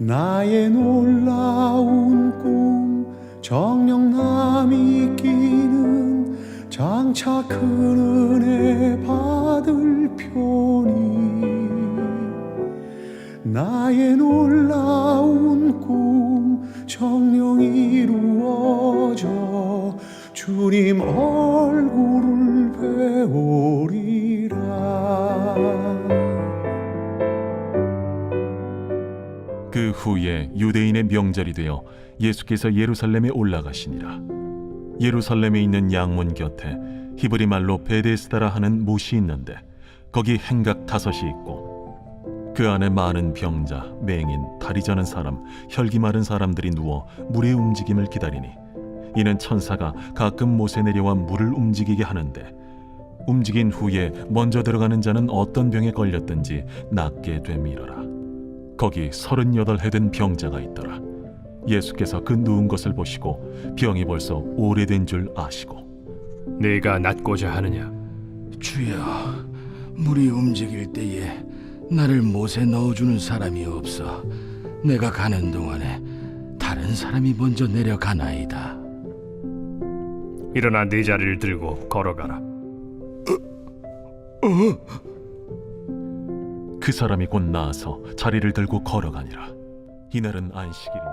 나의 놀라운 꿈 정녕 남이 끼는 장차 큰 은혜 받을 편이 나의 놀라운 꿈 정녕 이루어져 주님 얼굴을 배우리라. 그 후에 유대인의 명절이 되어 예수께서 예루살렘에 올라가시니라. 예루살렘에 있는 양문 곁에 히브리 말로 베데스다라 하는 못이 있는데 거기 행각 5이 있고 그 안에 많은 병자, 맹인, 다리 저는 사람, 혈기 마른 사람들이 누워 물의 움직임을 기다리니 이는 천사가 가끔 못에 내려와 물을 움직이게 하는데 움직인 후에 먼저 들어가는 자는 어떤 병에 걸렸든지 낫게 됨이러라. 거기 38해 된 병자가 있더라. 예수께서 그 누운 것을 보시고 병이 벌써 오래된 줄 아시고 네가 낫고자 하느냐? 주여, 물이 움직일 때에 나를 못에 넣어주는 사람이 없어 내가 가는 동안에 다른 사람이 먼저 내려가나이다. 일어나 네 자리를 들고 걸어가라. 그 사람이 곧 나아서 자리를 들고 걸어가니라. 이날은 안식일이니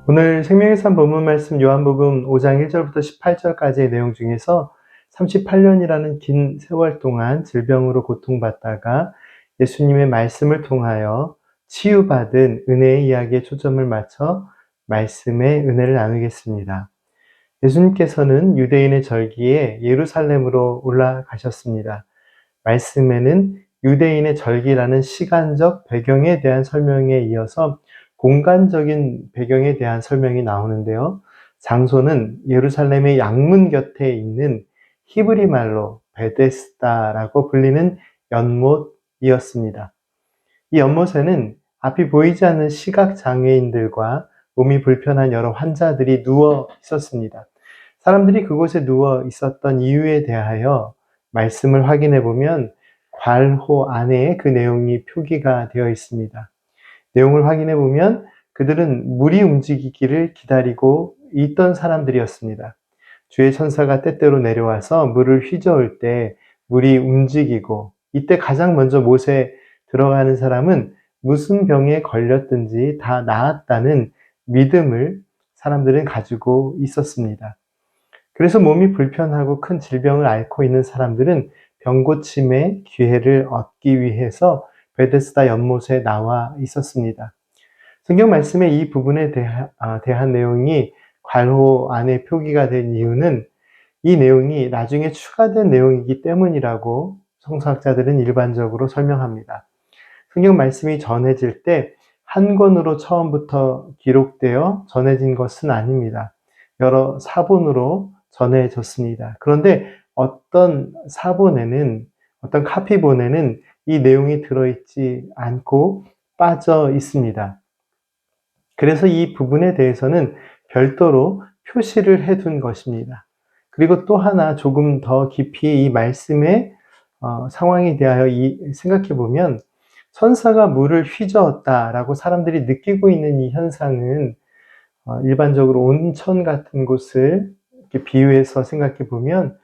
오늘 생명의 산 본문 말씀 요한복음 5장 1절부터 18절까지의 내용 중에서 38년이라는 긴 세월 동안 질병으로 고통받다가 예수님의 말씀을 통하여 치유받은 은혜의 이야기에 초점을 맞춰 말씀의 은혜를 나누겠습니다. 예수님께서는 유대인의 절기에 예루살렘으로 올라가셨습니다. 말씀에는 유대인의 절기라는 시간적 배경에 대한 설명에 이어서 공간적인 배경에 대한 설명이 나오는데요. 장소는 예루살렘의 양문 곁에 있는 히브리 말로 베데스다라고 불리는 연못이었습니다. 이 연못에는 앞이 보이지 않는 시각장애인들과 몸이 불편한 여러 환자들이 누워 있었습니다. 사람들이 그곳에 누워 있었던 이유에 대하여 말씀을 확인해 보면 괄호 안에 그 내용이 표기가 되어 있습니다. 내용을 확인해 보면 그들은 물이 움직이기를 기다리고 있던 사람들이었습니다. 주의 천사가 때때로 내려와서 물을 휘저을 때 물이 움직이고 이때 가장 먼저 못에 들어가는 사람은 무슨 병에 걸렸든지 다 나았다는 믿음을 사람들은 가지고 있었습니다. 그래서 몸이 불편하고 큰 질병을 앓고 있는 사람들은 병고침의 기회를 얻기 위해서 베데스다 연못에 나와 있었습니다. 성경 말씀의 이 부분에 대한 내용이 괄호 안에 표기가 된 이유는 이 내용이 나중에 추가된 내용이기 때문이라고 성서학자들은 일반적으로 설명합니다. 성경 말씀이 전해질 때 한 권으로 처음부터 기록되어 전해진 것은 아닙니다. 여러 사본으로 전해졌습니다. 그런데 어떤 사본에는, 어떤 카피본에는 이 내용이 들어있지 않고 빠져 있습니다. 그래서 이 부분에 대해서는 별도로 표시를 해둔 것입니다. 그리고 또 하나 조금 더 깊이 이 말씀의 상황에 대하여 생각해 보면 천사가 물을 휘저었다라고 사람들이 느끼고 있는 이 현상은 일반적으로 온천 같은 곳을 이렇게 비유해서 생각해 보면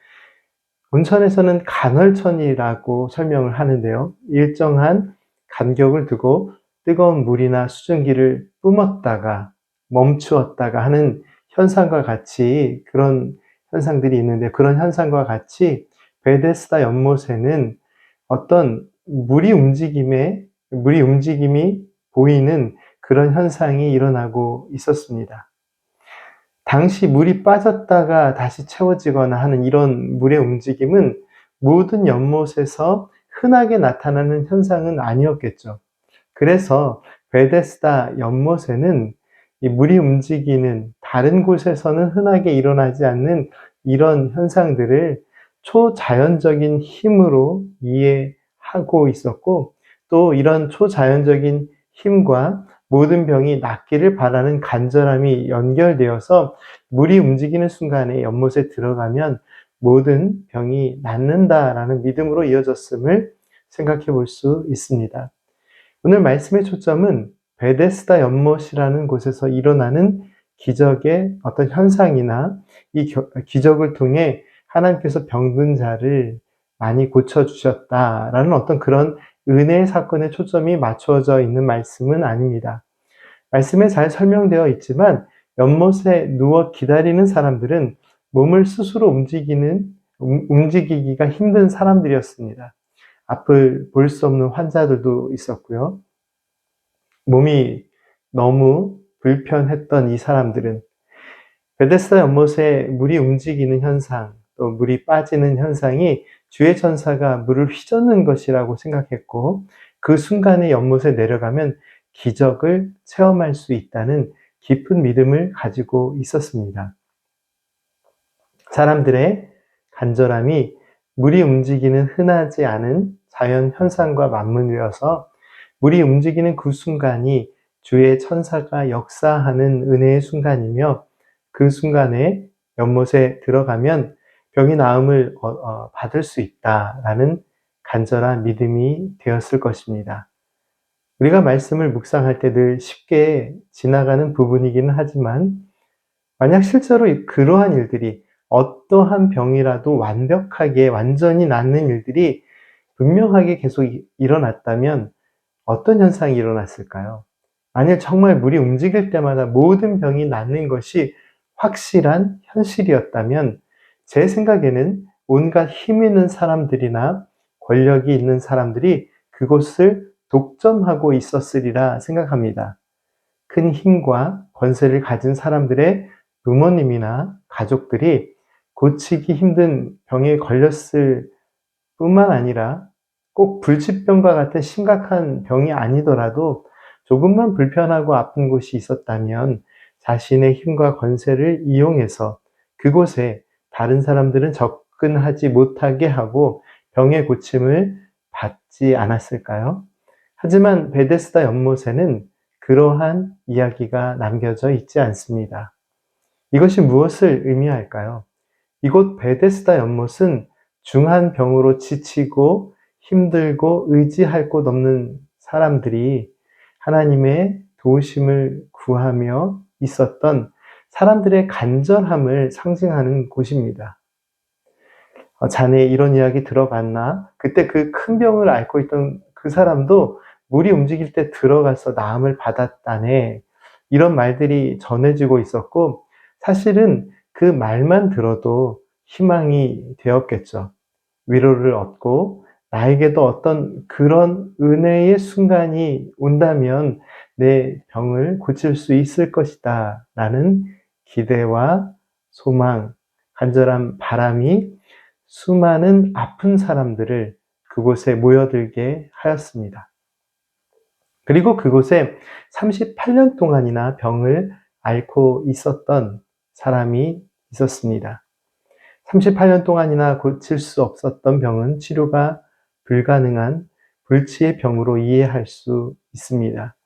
온천에서는 간헐천이라고 설명을 하는데요. 일정한 간격을 두고 뜨거운 물이나 수증기를 뿜었다가 멈추었다가 하는 현상과 같이 그런 현상들이 있는데 그런 현상과 같이 베데스다 연못에는 어떤 물이 움직임이 보이는 그런 현상이 일어나고 있었습니다. 당시 물이 빠졌다가 다시 채워지거나 하는 이런 물의 움직임은 모든 연못에서 흔하게 나타나는 현상은 아니었겠죠. 그래서 베데스다 연못에는 이 물이 움직이는 다른 곳에서는 흔하게 일어나지 않는 이런 현상들을 초자연적인 힘으로 이해하고 있었고 또 이런 초자연적인 힘과 모든 병이 낫기를 바라는 간절함이 연결되어서 물이 움직이는 순간에 연못에 들어가면 모든 병이 낫는다라는 믿음으로 이어졌음을 생각해 볼 수 있습니다. 오늘 말씀의 초점은 베데스다 연못이라는 곳에서 일어나는 기적의 어떤 현상이나 이 기적을 통해 하나님께서 병든 자를 많이 고쳐주셨다라는 어떤 그런 은혜의 사건에 초점이 맞춰져 있는 말씀은 아닙니다. 말씀에 잘 설명되어 있지만 연못에 누워 기다리는 사람들은 몸을 스스로 움직이기가 힘든 사람들이었습니다. 앞을 볼 수 없는 환자들도 있었고요. 몸이 너무 불편했던 이 사람들은 베데스다 연못에 물이 움직이는 현상, 또 물이 빠지는 현상이 주의 천사가 물을 휘젓는 것이라고 생각했고, 그 순간에 연못에 내려가면 기적을 체험할 수 있다는 깊은 믿음을 가지고 있었습니다. 사람들의 간절함이 물이 움직이는 흔하지 않은 자연 현상과 맞물려서 물이 움직이는 그 순간이 주의 천사가 역사하는 은혜의 순간이며, 그 순간에 연못에 들어가면 병이 나음을 받을 수 있다라는 간절한 믿음이 되었을 것입니다. 우리가 말씀을 묵상할 때 늘 쉽게 지나가는 부분이기는 하지만, 만약 실제로 그러한 일들이, 어떠한 병이라도 완벽하게 완전히 낫는 일들이 분명하게 계속 일어났다면 어떤 현상이 일어났을까요? 만약 정말 물이 움직일 때마다 모든 병이 낫는 것이 확실한 현실이었다면 제 생각에는 온갖 힘 있는 사람들이나 권력이 있는 사람들이 그곳을 독점하고 있었으리라 생각합니다. 큰 힘과 권세를 가진 사람들의 부모님이나 가족들이 고치기 힘든 병에 걸렸을 뿐만 아니라 꼭 불치병과 같은 심각한 병이 아니더라도 조금만 불편하고 아픈 곳이 있었다면 자신의 힘과 권세를 이용해서 그곳에 다른 사람들은 접근하지 못하게 하고 병의 고침을 받지 않았을까요? 하지만 베데스다 연못에는 그러한 이야기가 남겨져 있지 않습니다. 이것이 무엇을 의미할까요? 이곳 베데스다 연못은 중한 병으로 지치고 힘들고 의지할 곳 없는 사람들이 하나님의 도우심을 구하며 있었던 사람들의 간절함을 상징하는 곳입니다. 자네 이런 이야기 들어봤나? 그때 그 큰 병을 앓고 있던 그 사람도 물이 움직일 때 들어가서 나음을 받았다네. 이런 말들이 전해지고 있었고, 사실은 그 말만 들어도 희망이 되었겠죠. 위로를 얻고 나에게도 어떤 그런 은혜의 순간이 온다면 내 병을 고칠 수 있을 것이다 라는 기대와 소망, 간절한 바람이 수많은 아픈 사람들을 그곳에 모여들게 하였습니다. 그리고 그곳에 38년 동안이나 병을 앓고 있었던 사람이 있었습니다. 38년 동안이나 고칠 수 없었던 병은 치료가 불가능한 불치의 병으로 이해할 수 있습니다.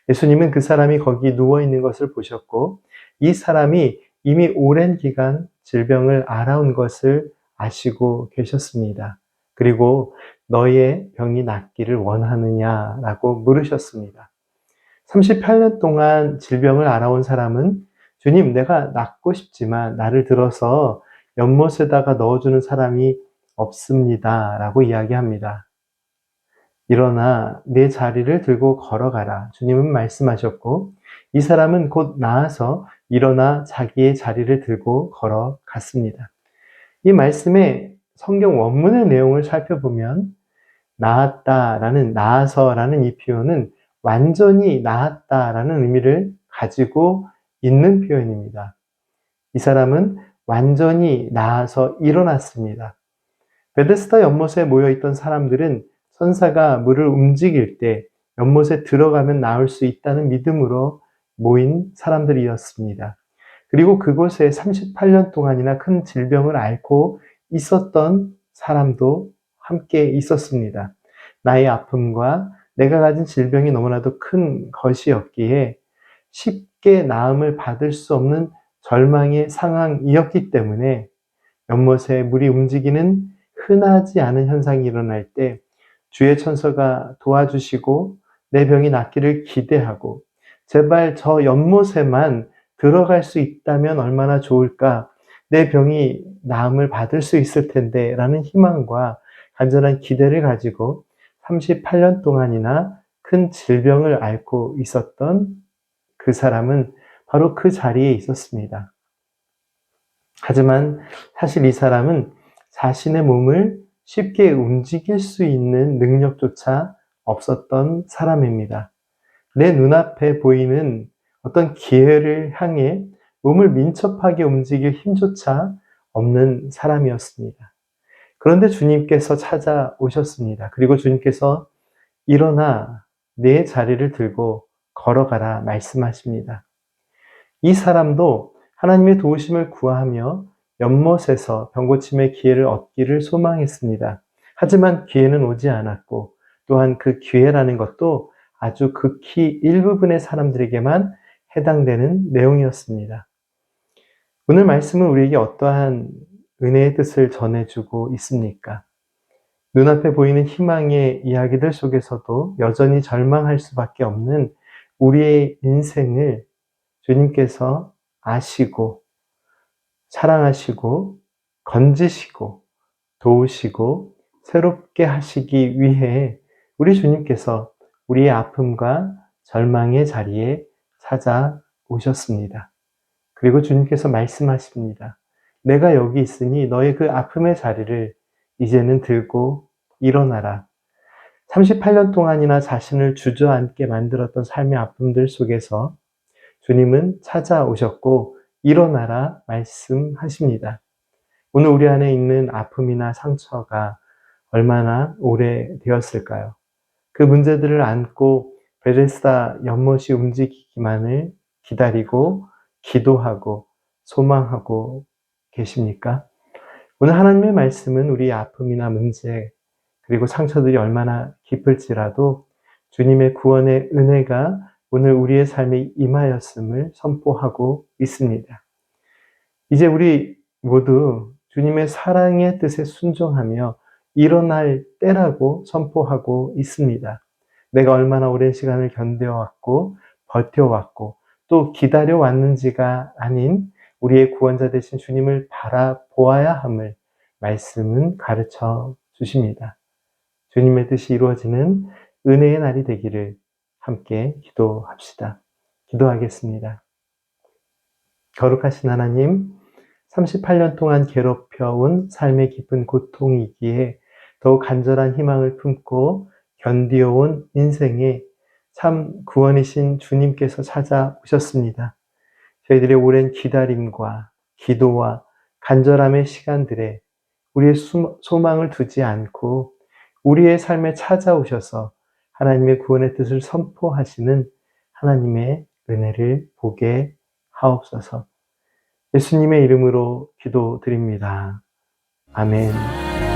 예수님은 그 사람이 거기 누워있는 것을 보셨고, 이 사람이 이미 오랜 기간 질병을 앓아온 것을 아시고 계셨습니다. 그리고 너의 병이 낫기를 원하느냐라고 물으셨습니다. 38년 동안 질병을 앓아온 사람은 주님, 내가 낫고 싶지만 나를 들어서 연못에다가 넣어주는 사람이 없습니다 라고 이야기합니다. 일어나 내 자리를 들고 걸어가라. 주님은 말씀하셨고, 이 사람은 곧 나아서 일어나 자기의 자리를 들고 걸어갔습니다. 이 말씀의 성경 원문의 내용을 살펴보면 나았다라는, 나아서라는 이 표현은 완전히 나았다라는 의미를 가지고 있는 표현입니다. 이 사람은 완전히 나아서 일어났습니다. 베데스다 연못에 모여있던 사람들은 천사가 물을 움직일 때 연못에 들어가면 나올 수 있다는 믿음으로 모인 사람들이었습니다. 그리고 그곳에 38년 동안이나 큰 질병을 앓고 있었던 사람도 함께 있었습니다. 나의 아픔과 내가 가진 질병이 너무나도 큰 것이었기에 쉽게 나음을 받을 수 없는 절망의 상황이었기 때문에 연못에 물이 움직이는 흔하지 않은 현상이 일어날 때 주의 천사가 도와주시고 내 병이 낫기를 기대하고 제발 저 연못에만 들어갈 수 있다면 얼마나 좋을까? 내 병이 나음을 받을 수 있을 텐데 라는 희망과 간절한 기대를 가지고 38년 동안이나 큰 질병을 앓고 있었던 그 사람은 바로 그 자리에 있었습니다. 하지만 사실 이 사람은 자신의 몸을 쉽게 움직일 수 있는 능력조차 없었던 사람입니다. 내 눈앞에 보이는 어떤 기회를 향해 몸을 민첩하게 움직일 힘조차 없는 사람이었습니다. 그런데 주님께서 찾아오셨습니다. 그리고 주님께서 일어나 내 자리를 들고 걸어가라 말씀하십니다. 이 사람도 하나님의 도우심을 구하며 연못에서 병고침의 기회를 얻기를 소망했습니다. 하지만 기회는 오지 않았고 또한 그 기회라는 것도 아주 극히 일부분의 사람들에게만 해당되는 내용이었습니다. 오늘 말씀은 우리에게 어떠한 은혜의 뜻을 전해주고 있습니까? 눈앞에 보이는 희망의 이야기들 속에서도 여전히 절망할 수밖에 없는 우리의 인생을 주님께서 아시고 사랑하시고 건지시고 도우시고 새롭게 하시기 위해 우리 주님께서 우리의 아픔과 절망의 자리에 찾아오셨습니다. 그리고 주님께서 말씀하십니다. 내가 여기 있으니 너의 그 아픔의 자리를 이제는 들고 일어나라. 38년 동안이나 자신을 주저앉게 만들었던 삶의 아픔들 속에서 주님은 찾아오셨고 일어나라 말씀하십니다. 오늘 우리 안에 있는 아픔이나 상처가 얼마나 오래되었을까요? 그 문제들을 안고 베데스다 연못이 움직이기만을 기다리고 기도하고 소망하고 계십니까? 오늘 하나님의 말씀은 우리의 아픔이나 문제 그리고 상처들이 얼마나 깊을지라도 주님의 구원의 은혜가 오늘 우리의 삶에 임하였음을 선포하고 있습니다. 이제 우리 모두 주님의 사랑의 뜻에 순종하며 일어날 때라고 선포하고 있습니다. 내가 얼마나 오랜 시간을 견뎌왔고 버텨왔고 또 기다려왔는지가 아닌 우리의 구원자 되신 주님을 바라보아야 함을 말씀은 가르쳐 주십니다. 주님의 뜻이 이루어지는 은혜의 날이 되기를 함께 기도합시다. 기도하겠습니다. 거룩하신 하나님, 38년 동안 괴롭혀온 삶의 깊은 고통이기에 더욱 간절한 희망을 품고 견디어온 인생에 참 구원이신 주님께서 찾아오셨습니다. 저희들의 오랜 기다림과 기도와 간절함의 시간들에 우리의 소망을 두지 않고 우리의 삶에 찾아오셔서 하나님의 구원의 뜻을 선포하시는 하나님의 은혜를 보게 하옵소서. 예수님의 이름으로 기도드립니다. 아멘.